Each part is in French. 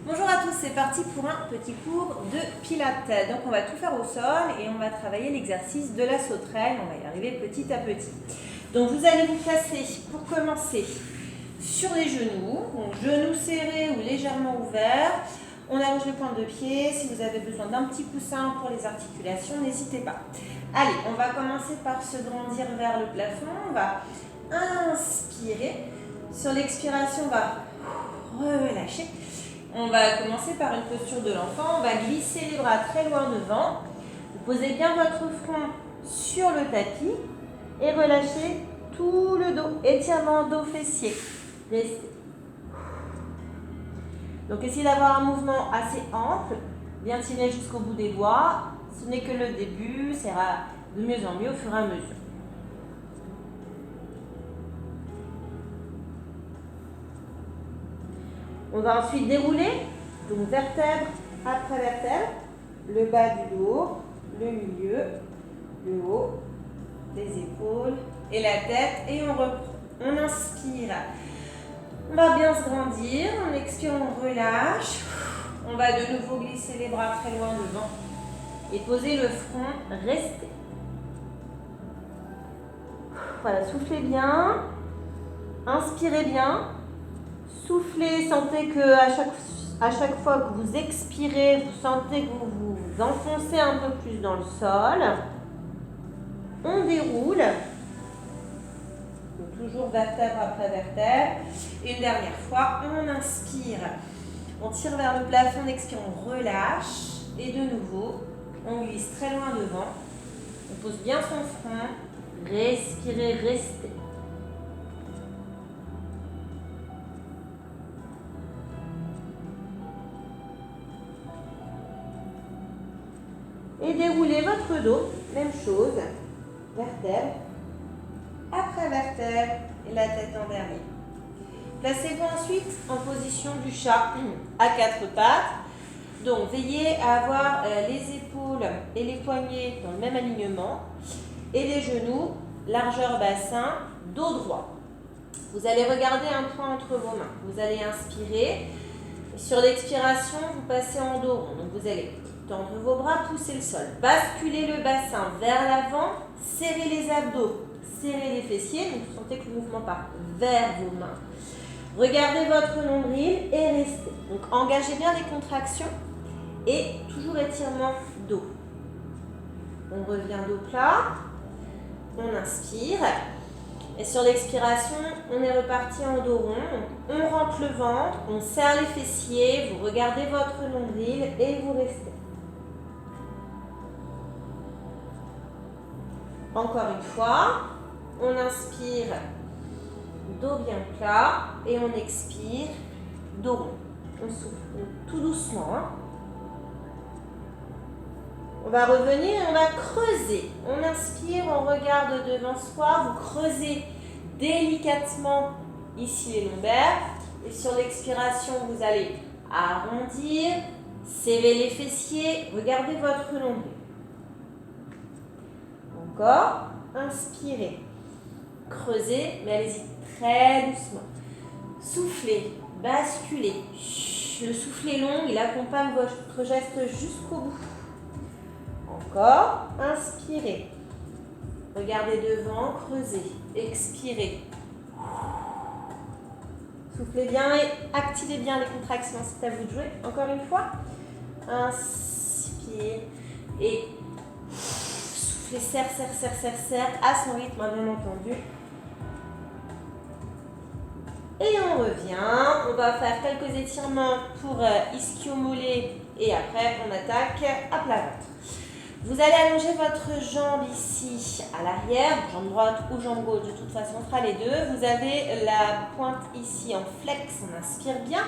Bonjour à tous, c'est parti pour un petit cours de pilates. Donc on va tout faire au sol et on va travailler l'exercice de la sauterelle. On va y arriver petit à petit. Donc vous allez vous placer pour commencer sur les genoux, donc genoux serrés ou légèrement ouverts. On allonge les pointes de pied. Si vous avez besoin d'un petit coussin pour les articulations, n'hésitez pas. Allez, on va commencer par se grandir vers le plafond. On va inspirer. Sur l'expiration, on va relâcher. On va commencer par une posture de l'enfant. On va glisser les bras très loin devant. Vous posez bien votre front sur le tapis et relâchez tout le dos. Étirement dos fessier. Restez. Donc essayez d'avoir un mouvement assez ample. Bien tirer jusqu'au bout des doigts. Ce n'est que le début. Ça ira de mieux en mieux au fur et à mesure. On va ensuite dérouler, donc vertèbre après vertèbre, le bas du dos, le milieu, le haut, les épaules et la tête. Et on reprend. On inspire. On va bien se grandir. On expire, on relâche. On va de nouveau glisser les bras très loin devant et poser le front. Restez. Voilà, soufflez bien. Inspirez bien. Soufflez, sentez que à chaque fois que vous expirez, vous sentez que vous vous enfoncez un peu plus dans le sol. On déroule. Donc, toujours vertèbre après vertèbre. Et une dernière fois, on inspire. On tire vers le plafond, on expire, on relâche. Et de nouveau, on glisse très loin devant. On pose bien son front. Respirez, restez. Et déroulez votre dos, même chose, vertèbre, après vertèbre et la tête en dernier. Placez-vous ensuite en position du chat à quatre pattes. Donc veillez à avoir les épaules et les poignets dans le même alignement et les genoux, largeur bassin, dos droit. Vous allez regarder un point entre vos mains. Vous allez inspirer. Et sur l'expiration, vous passez en dos rond. Donc vous allez tendre vos bras, pousser le sol. Basculez le bassin vers l'avant, serrez les abdos, serrez les fessiers. Donc vous sentez que le mouvement part vers vos mains. Regardez votre nombril et restez. Donc engagez bien les contractions et toujours étirement dos. On revient dos plat, on inspire. Et sur l'expiration, on est reparti en dos rond. On rentre le ventre, on serre les fessiers, vous regardez votre nombril et vous restez. Encore une fois, on inspire, dos bien plat, et on expire, dos rond. On souffle tout doucement. On va revenir et on va creuser. On inspire, on regarde devant soi, vous creusez délicatement ici les lombaires. Et sur l'expiration, vous allez arrondir, serrer les fessiers, regardez votre nombril. Encore, inspirez, creusez, mais allez-y très doucement. Soufflez, basculez. Le souffle est long, il accompagne votre geste jusqu'au bout. Encore, inspirez, regardez devant, creusez, expirez. Soufflez bien et activez bien les contractions, c'est à vous de jouer. Encore une fois, inspire et soufflez, serre, à son rythme, bien entendu. Et on revient, on va faire quelques étirements pour ischio-mollet et après on attaque à plat ventre. Vous allez allonger votre jambe ici à l'arrière, jambe droite ou jambe gauche, de toute façon on fera les deux. Vous avez la pointe ici en flex, on inspire bien.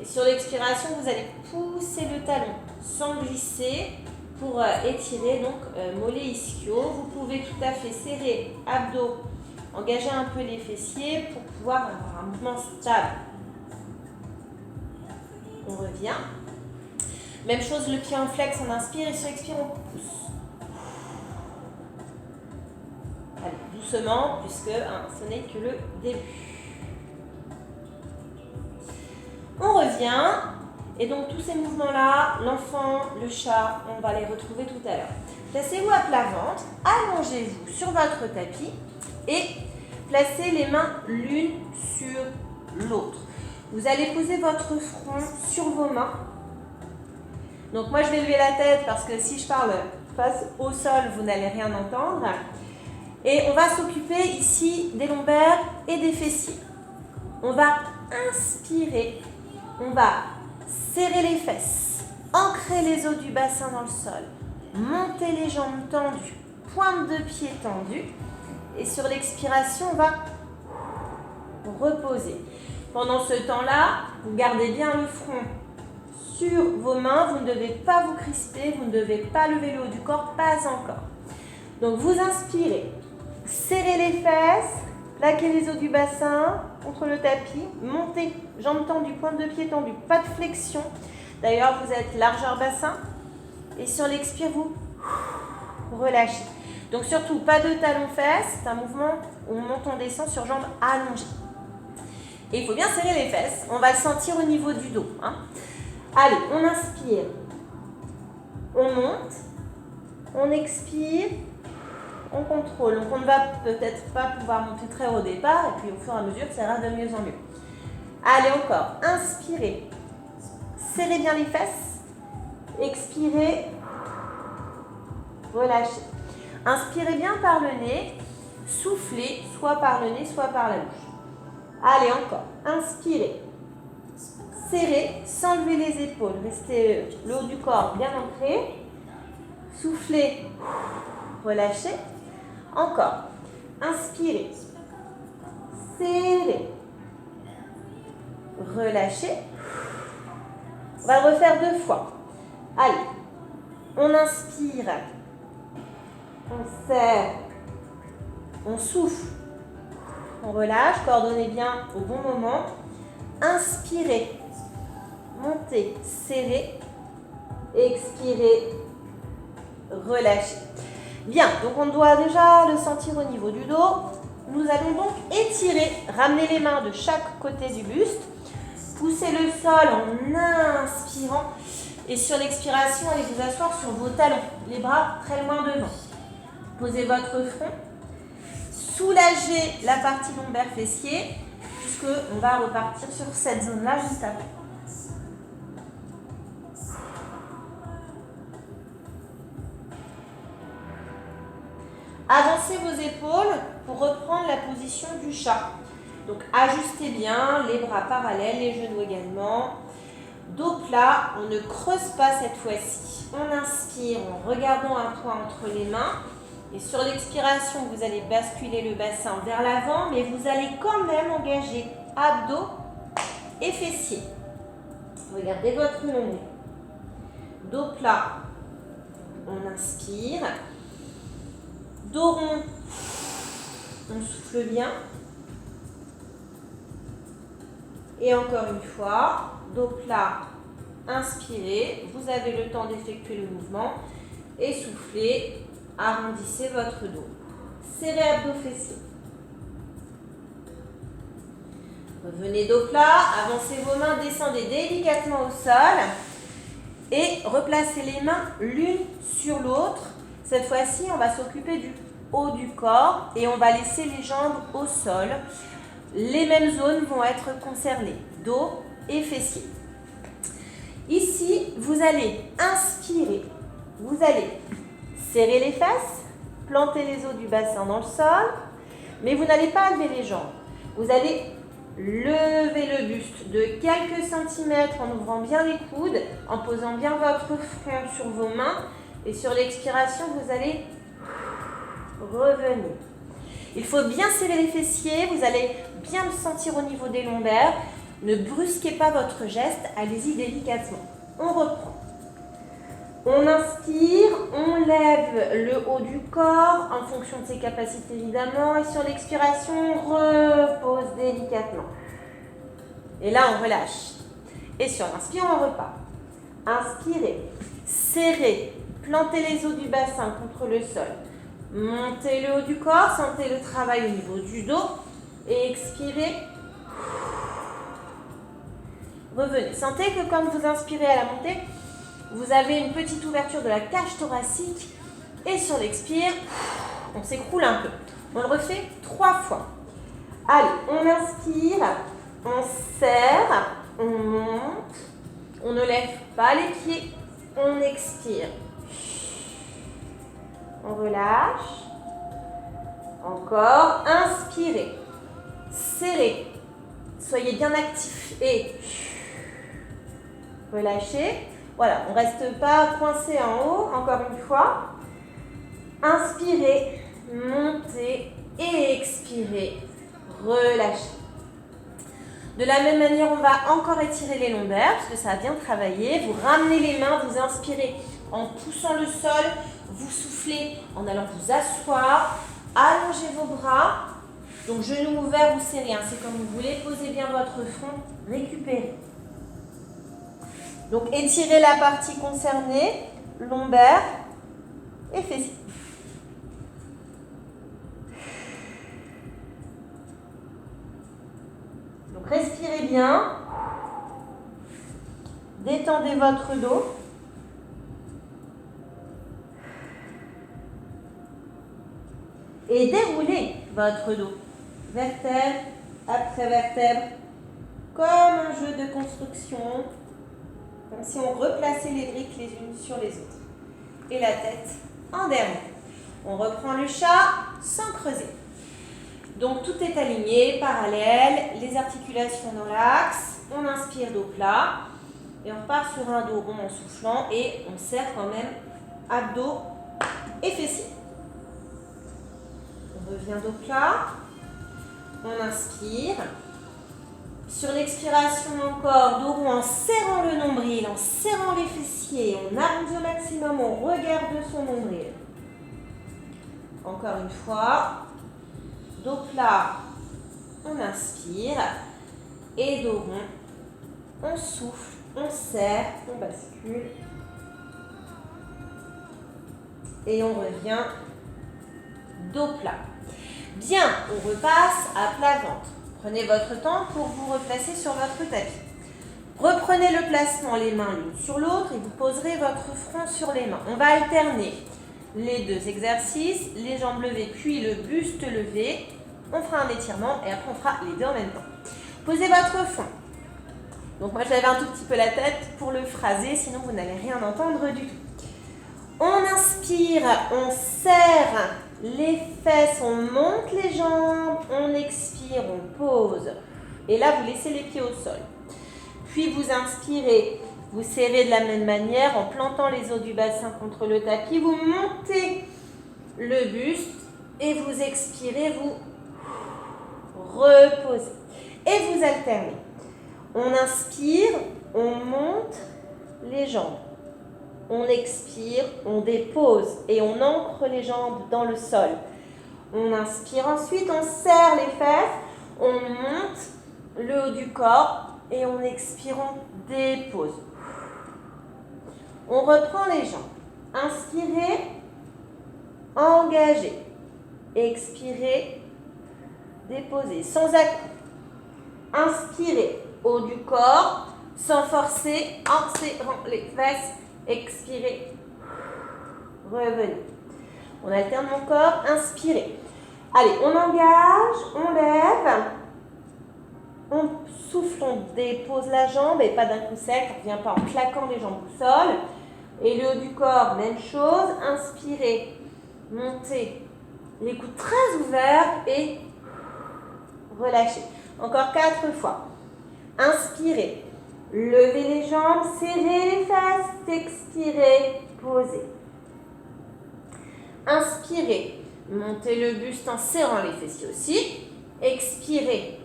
Et sur l'expiration, vous allez pousser le talon sans glisser pour étirer donc mollet ischio. Vous pouvez tout à fait serrer abdos, engager un peu les fessiers pour pouvoir avoir un mouvement stable. On revient. Même chose, le pied en flex, on inspire et sur expire, on pousse. Allez, doucement, puisque ce n'est que le début. On revient Et donc tous ces mouvements-là, l'enfant, le chat, on va les retrouver tout à l'heure. Placez-vous à plat ventre, allongez-vous sur votre tapis et placez les mains l'une sur l'autre. Vous allez poser votre front sur vos mains. Donc moi je vais lever la tête parce que si je parle face au sol, vous n'allez rien entendre. Et on va s'occuper ici des lombaires et des fessiers. On va inspirer, on va serrer les fesses, ancrer les os du bassin dans le sol, monter les jambes tendues, pointe de pied tendue. Et sur l'expiration, on va reposer. Pendant ce temps-là, vous gardez bien le front sur vos mains. Vous ne devez pas vous crisper, vous ne devez pas lever le haut du corps, pas encore. Donc vous inspirez, serrez les fesses, plaquez les os du bassin contre le tapis, montez, jambes tendues, pointe de pied tendue, pas de flexion. D'ailleurs, vous êtes largeur bassin. Et sur l'expire, vous relâchez. Donc surtout, pas de talons-fesses, c'est un mouvement où on monte, on descend sur jambes allongées. Et il faut bien serrer les fesses, on va le sentir au niveau du dos. Allez, on inspire, on monte, on expire, on contrôle. Donc on ne va peut-être pas pouvoir monter très haut au départ, et puis au fur et à mesure, ça ira de mieux en mieux. Allez, encore, inspirez, serrez bien les fesses, expirez, relâchez. Inspirez bien par le nez, soufflez soit par le nez, soit par la bouche. Allez, encore. Inspirez. Serrez sans lever les épaules. Restez le haut du corps bien ancré. Soufflez. Relâchez. Encore. Inspirez. Serrez. Relâchez. On va le refaire 2 fois. Allez. On inspire. On serre. On souffle. On relâche, coordonnez bien au bon moment. Inspirez, montez, serrez, expirez, relâchez. Bien, donc on doit déjà le sentir au niveau du dos. Nous allons donc étirer, ramener les mains de chaque côté du buste, pousser le sol en inspirant et sur l'expiration, allez vous asseoir sur vos talons, les bras très loin devant. Posez votre front. Soulagez la partie lombaire fessier, puisqu'on va repartir sur cette zone-là juste après. Avancez vos épaules pour reprendre la position du chat. Donc ajustez bien les bras parallèles, les genoux également. Dos plat, on ne creuse pas cette fois-ci. On inspire en regardant un point entre les mains. Et sur l'expiration, vous allez basculer le bassin vers l'avant, mais vous allez quand même engager abdos et fessiers. Regardez votre nombril. Dos plat, on inspire. Dos rond, on souffle bien. Et encore une fois, dos plat, inspirez. Vous avez le temps d'effectuer le mouvement et soufflez. Arrondissez votre dos. Serrez abdos fessiers. Revenez dos plat, avancez vos mains, descendez délicatement au sol et replacez les mains l'une sur l'autre. Cette fois-ci, on va s'occuper du haut du corps et on va laisser les jambes au sol. Les mêmes zones vont être concernées, dos et fessiers. Ici, vous allez inspirer, vous allez serrez les fesses, plantez les os du bassin dans le sol, mais vous n'allez pas lever les jambes. Vous allez lever le buste de quelques centimètres en ouvrant bien les coudes, en posant bien votre front sur vos mains. Et sur l'expiration, vous allez revenir. Il faut bien serrer les fessiers, vous allez bien le sentir au niveau des lombaires. Ne brusquez pas votre geste, allez-y délicatement. On reprend. On inspire, on lève le haut du corps en fonction de ses capacités évidemment. Et sur l'expiration, on repose délicatement. Et là, on relâche. Et sur l'inspire, on repart. Inspirez, serrez, plantez les os du bassin contre le sol. Montez le haut du corps, sentez le travail au niveau du dos. Et expirez. revenez. Sentez que quand vous inspirez à la montée, vous avez une petite ouverture de la cage thoracique. Et sur l'expire, on s'écroule un peu. On le refait 3 fois. Allez, on inspire, on serre, on monte, on ne lève pas les pieds, on expire. On relâche. Encore, inspirez, serrez, soyez bien actifs et relâchez. Voilà, on ne reste pas coincé en haut, encore une fois. Inspirez, montez et expirez, relâchez. De la même manière, on va encore étirer les lombaires parce que ça a bien travaillé. Vous ramenez les mains, vous inspirez en poussant le sol, vous soufflez en allant vous asseoir, allongez vos bras. Donc genoux ouverts ou serrés, c'est comme vous voulez. Posez bien votre front, récupérez. Donc étirez la partie concernée, lombaires et fessiers. Donc respirez bien. Détendez votre dos. Et déroulez votre dos. Vertèbre après vertèbre. Comme un jeu de construction. Comme si on replaçait les briques les unes sur les autres. Et la tête en dernier. On reprend le chat sans creuser. Donc tout est aligné, parallèle, les articulations dans l'axe. On inspire dos plat. Et on repart sur un dos rond en soufflant. Et on serre quand même abdos et fessiers. On revient dos plat. On inspire. Sur l'expiration encore, dos rond en serrant le nombril, en serrant les fessiers. On arrondit au maximum, on regarde son nombril. Encore une fois. Dos plat, on inspire. Et dos rond, on souffle, on serre, on bascule. Et on revient dos plat. Bien, on repasse à plat ventre. Prenez votre temps pour vous replacer sur votre tapis. Reprenez le placement, les mains l'une sur l'autre et vous poserez votre front sur les mains. On va alterner les deux exercices, les jambes levées puis le buste levé. On fera un étirement et après on fera les deux en même temps. Posez votre front. Donc moi je lève un tout petit peu la tête pour le phraser, sinon vous n'allez rien entendre du tout. On inspire, on serre les fesses, on monte les jambes, on expire, on pose. Et là, vous laissez les pieds au sol. Puis vous inspirez, vous serrez de la même manière en plantant les os du bassin contre le tapis. Vous montez le buste et vous expirez, vous reposez. Et vous alternez. On inspire, on monte les jambes. On expire, on dépose et on ancre les jambes dans le sol. On inspire ensuite, on serre les fesses, on monte le haut du corps et on expire, on dépose. On reprend les jambes. Inspirez, engagez. Expirez, déposez. Sans à-coups. Inspirez, haut du corps, sans forcer, en serrant les fesses. Expirez, revenez. On alterne encore, inspirez. Allez, on engage, on lève, on souffle, on dépose la jambe et pas d'un coup sec, on ne vient pas en claquant les jambes au sol. Et le haut du corps, même chose, inspirez, montez, les coudes très ouverts et relâchez. Encore 4 fois. Inspirez. Levez les jambes, serrez les fesses, expirez, posez. Inspirez, montez le buste en serrant les fessiers aussi. Expirez,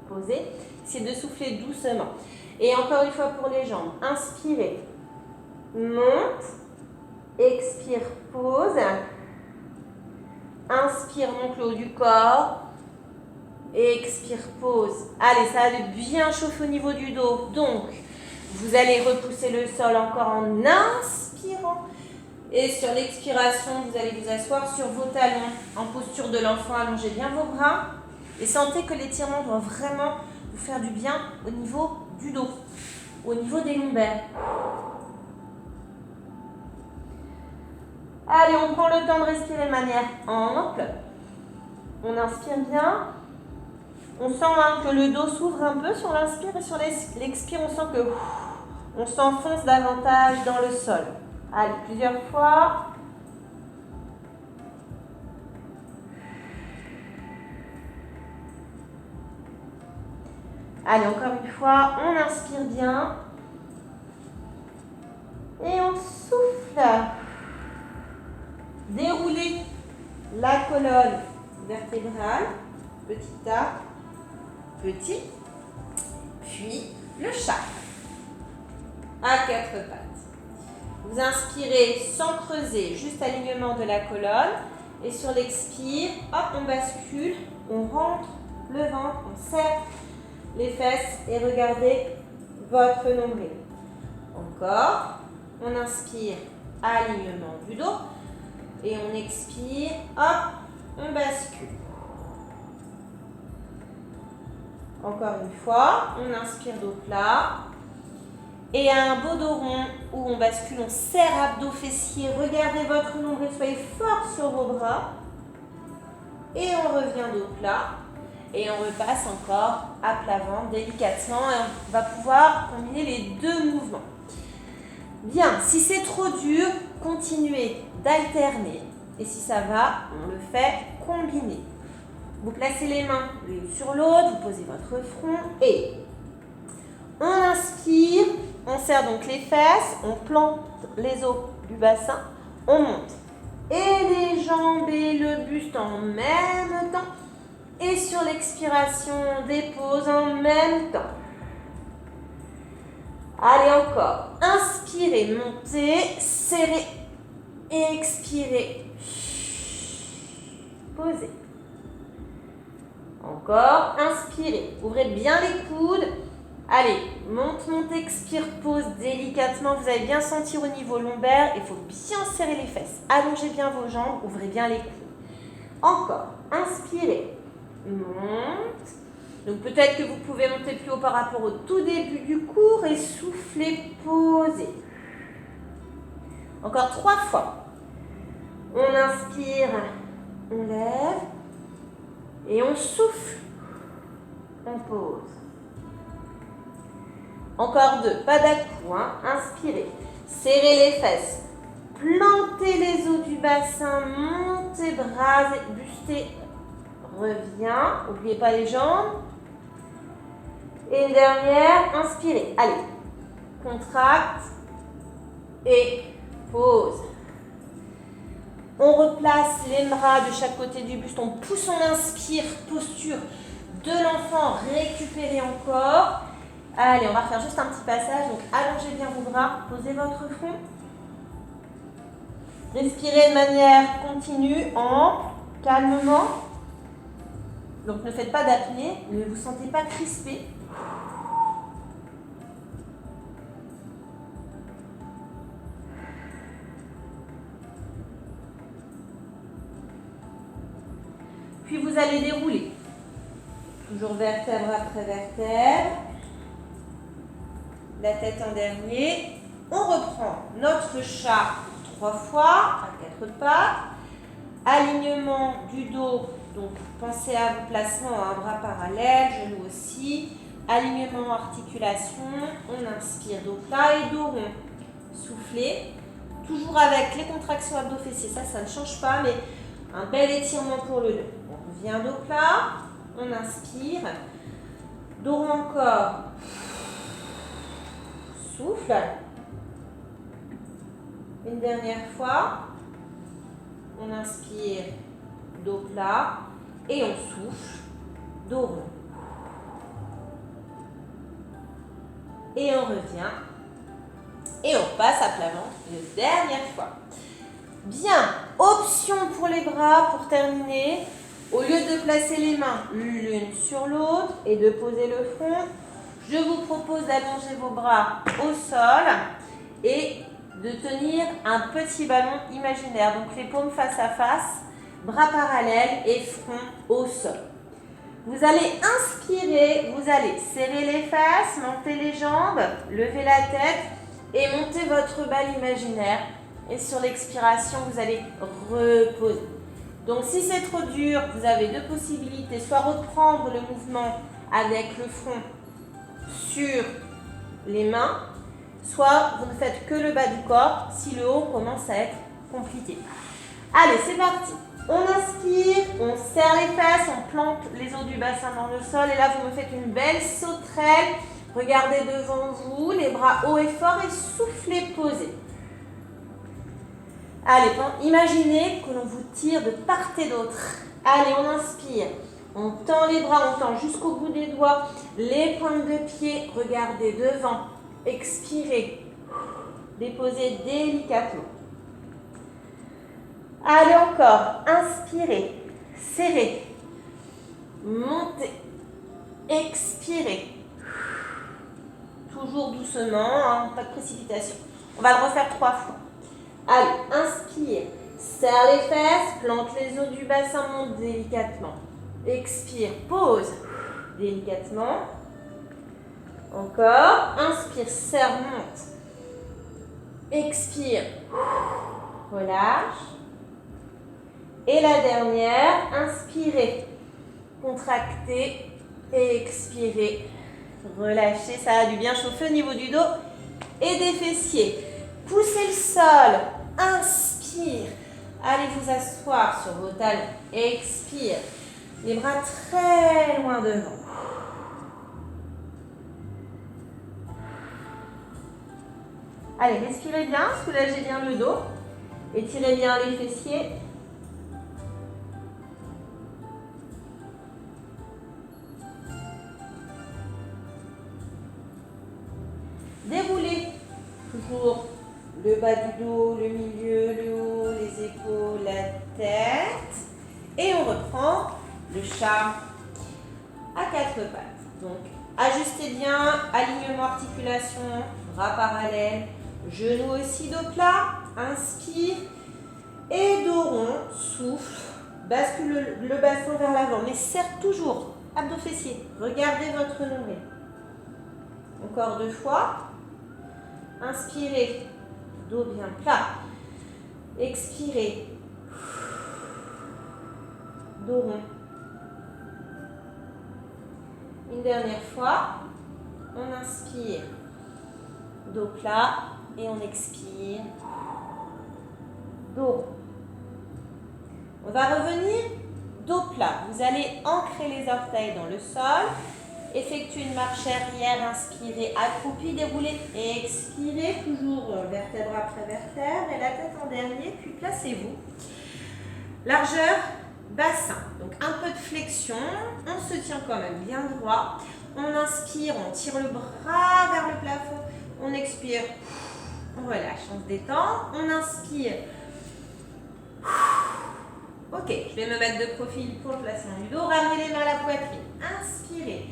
posez. Essayez de souffler doucement. Et encore une fois pour les jambes. Inspirez, monte, expire, pose. Inspire, monte le haut du corps. Expire, pause. Allez, ça va bien chauffer au niveau du dos. Donc, vous allez repousser le sol encore en inspirant. Et sur l'expiration, vous allez vous asseoir sur vos talons en posture de l'enfant. Allongez bien vos bras. Et sentez que l'étirement doit vraiment vous faire du bien au niveau du dos, au niveau des lombaires. Allez, on prend le temps de respirer de manière ample. On inspire bien. On sent que le dos s'ouvre un peu sur l'inspire et sur l'expire, on sent que on s'enfonce davantage dans le sol. Allez, plusieurs fois. Allez, encore une fois, on inspire bien. Et on souffle. Déroulez la colonne vertébrale. Petit A, petit, puis le chat. À quatre pattes. Vous inspirez sans creuser, juste alignement de la colonne. Et sur l'expire, hop, on bascule, on rentre le ventre, on serre les fesses et regardez votre nombril. Encore, on inspire, alignement du dos. Et on expire, hop, on bascule. Encore une fois, on inspire dos plat. Et un beau dos rond où on bascule, on serre abdos fessiers. Regardez votre nombril, soyez fort sur vos bras. Et on revient dos plat. Et on repasse encore à plat ventre délicatement. Et on va pouvoir combiner les deux mouvements. Bien, si c'est trop dur, continuez d'alterner. Et si ça va, on le fait combiner. Vous placez les mains l'une sur l'autre, vous posez votre front et on inspire, on serre donc les fesses, on plante les os du bassin, on monte. Et les jambes et le buste en même temps. Et sur l'expiration, on dépose en même temps. Allez encore, inspirez, montez, serrez, expirez, posez. Encore, inspirez, ouvrez bien les coudes. Allez, monte, monte, expire, pose délicatement. Vous allez bien sentir au niveau lombaire. Il faut bien serrer les fesses. Allongez bien vos jambes, ouvrez bien les coudes. Encore, inspirez, monte. Donc peut-être que vous pouvez monter plus haut par rapport au tout début du cours et soufflez, posez. Encore 3 fois. On inspire, on lève. Et on souffle, on pose. Encore 2, pas d'à-coups, hein. Inspirez, serrez les fesses, plantez les os du bassin, montez, bras, bustez, revient, n'oubliez pas les jambes. Et une dernière, inspirez, allez, contracte et pose. On replace les bras de chaque côté du buste, on pousse, on inspire, posture de l'enfant, récupérez encore. Allez, on va refaire juste un petit passage, donc allongez bien vos bras, posez votre front. Respirez de manière continue, ample, calmement. Donc ne faites pas d'apnée, ne vous sentez pas crispé. Puis vous allez dérouler. Toujours vertèbre après vertèbre. La tête en dernier. On reprend notre chat 3 fois à 4 pattes. Alignement du dos. Donc pensez à vos placements, un bras parallèle, genou aussi. Alignement, articulation. On inspire dos plat et dos rond. Soufflez. Toujours avec les contractions abdos-fessiers. Ça ne change pas, mais un bel étirement pour le dos. On revient dos plat, on inspire, dos rond encore, souffle, une dernière fois, on inspire, dos plat, et on souffle, dos rond. Et on revient, et on passe à plat ventre une dernière fois. Bien, option pour les bras pour terminer. Au lieu de placer les mains l'une sur l'autre et de poser le front, je vous propose d'allonger vos bras au sol et de tenir un petit ballon imaginaire. Donc les paumes face à face, bras parallèles et front au sol. Vous allez inspirer, vous allez serrer les fesses, monter les jambes, lever la tête et monter votre balle imaginaire. Et sur l'expiration, vous allez reposer. Donc si c'est trop dur, vous avez deux possibilités. Soit reprendre le mouvement avec le front sur les mains, soit vous ne faites que le bas du corps si le haut commence à être compliqué. Allez, c'est parti. On inspire, on serre les fesses, on plante les os du bassin dans le sol. Et là, vous me faites une belle sauterelle. Regardez devant vous, les bras hauts et forts et soufflez, posez. Allez, imaginez que l'on vous tire de part et d'autre. Allez, on inspire. On tend les bras, on tend jusqu'au bout des doigts. Les pointes de pied, regardez devant. Expirez. Déposez délicatement. Allez encore, inspirez, serrez, montez, expirez. Toujours doucement, hein, pas de précipitation. On va le refaire 3 fois. Allez, inspire, serre les fesses, plante les os du bassin, monte délicatement. Expire, pose délicatement. Encore, inspire, serre, monte. Expire, relâche. Et la dernière, inspirez, contractez et expirez. Relâchez, ça a dû bien chauffer au niveau du dos et des fessiers. Poussez le sol, inspire. Allez vous asseoir sur vos talons, expire. Les bras très loin devant. Allez, respirez bien, soulagez bien le dos. Étirez bien les fessiers. Déroulez toujours le bas du dos, le milieu, le haut, les épaules, la tête. Et on reprend le chat à 4 pattes. Donc, ajustez bien, alignement, articulation, bras parallèles, genoux aussi dos plat. Inspire et dos rond, souffle, bascule le bassin vers l'avant, mais serre toujours, abdos fessiers. Regardez votre nombril. Encore 2 fois. Inspirez, dos bien plat. Expirez, dos rond. Une dernière fois, on inspire, dos plat et on expire, dos rond. On va revenir dos plat. Vous allez ancrer les orteils dans le sol. Effectuez une marche arrière, inspirez, accroupi, déroulez et expirez, toujours vertèbre après vertèbre et la tête en dernier, puis placez-vous. Largeur, bassin, donc un peu de flexion, on se tient quand même bien droit, on inspire, on tire le bras vers le plafond, on expire, on relâche, on se détend, on inspire. Ok, je vais me mettre de profil pour le placement du dos, ramenez les mains à la poitrine, inspirez.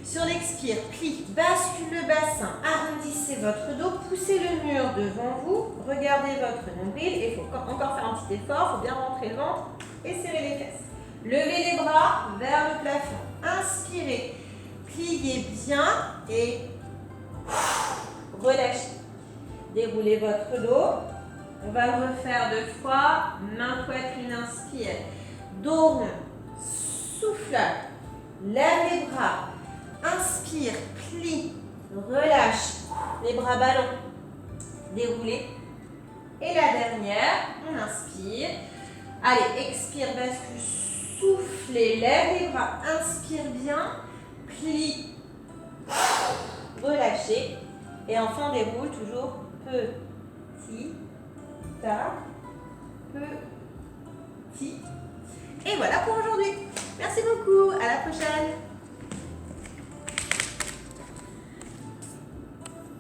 Sur l'expire, plie, bascule le bassin, arrondissez votre dos, poussez le mur devant vous, regardez votre nombril et il faut encore faire un petit effort, il faut bien rentrer le ventre et serrer les fesses. Levez les bras vers le plafond, inspirez, pliez bien et relâchez. Déroulez votre dos, on va le refaire 2 fois, main poitrine, inspire, dos rond, souffle, lève les bras. Inspire, plie, relâche, les bras ballons, déroulez. Et la dernière, on inspire. Allez, expire, bascule, soufflez, lève les bras, inspire bien, plie, relâchez. Et enfin, on déroule toujours petit, ta, petit. Et voilà pour aujourd'hui. Merci beaucoup, à la prochaine.